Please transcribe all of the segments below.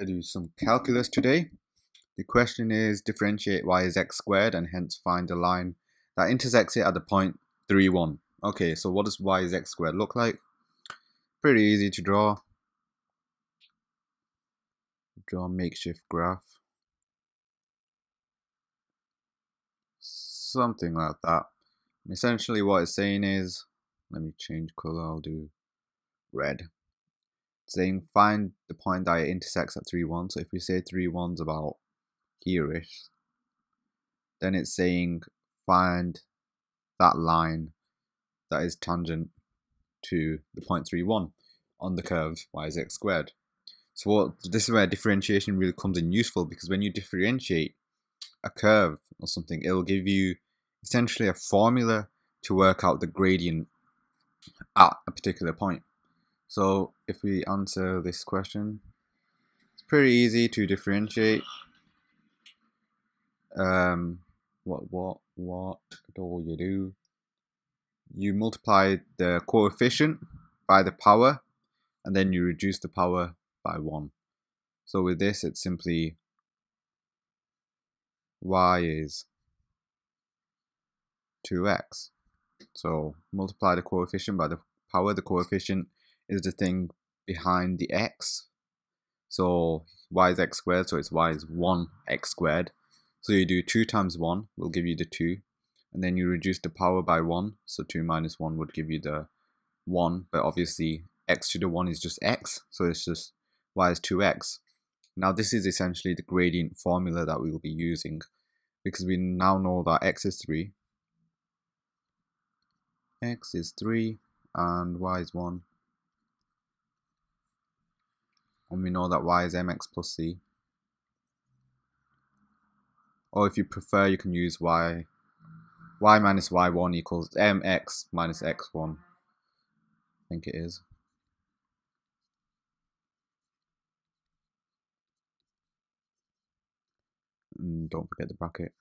To do some calculus today. The question is differentiate y is x squared and hence find a line that intersects it at the point 3, 1. Okay, so what does y is x squared look like? Pretty easy to draw. Draw a makeshift graph. Something like that. And essentially what it's saying is, let me change color, I'll do red. It's saying find the point that it intersects at 3, 1. So if we say 3, 1's about here-ish, then it's saying find that line that is tangent to the point 3, 1 on the curve y is x squared. So this is where differentiation really comes in useful, because when you differentiate a curve or something, it'll give you essentially a formula to work out the gradient at a particular point. So if we answer this question, it's pretty easy to differentiate. What do you do? You multiply the coefficient by the power, and then you reduce the power by 1. So with this, it's simply y is 2x. So multiply the coefficient by the power. The coefficient is the thing behind the x. So y is x squared, so it's y is 1x squared. So you do 2 times 1 will give you the 2. And then you reduce the power by 1. So 2 minus 1 would give you the 1. But obviously x to the 1 is just x. So it's just y is 2x. Now this is essentially the gradient formula that we will be using, because we now know that x is 3. X is 3 and y is 1. And we know that y is mx plus c. Or if you prefer, you can use y minus y1 equals mx minus x1. I think it is. And don't forget the bracket.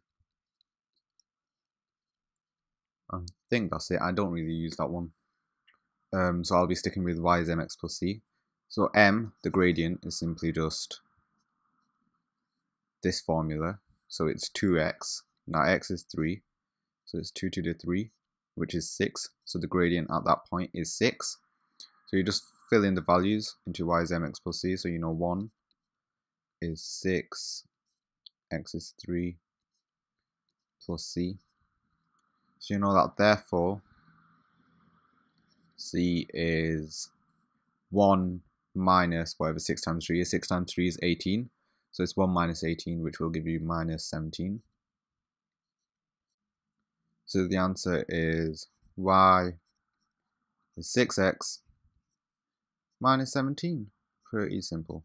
I think that's it. I don't really use that one. So I'll be sticking with y is mx plus c. So m, the gradient, is simply just this formula. So it's 2x. Now x is 3. So it's 2 to the 3, which is 6. So the gradient at that point is 6. So you just fill in the values into y is mx plus c. So you know 1 is 6, x is 3, plus c. So you know that therefore c is 1 minus whatever 6 times 3 is. 6 times 3 is 18. So it's 1 minus 18, which will give you minus 17. So the answer is y is 6x minus 17. Pretty simple.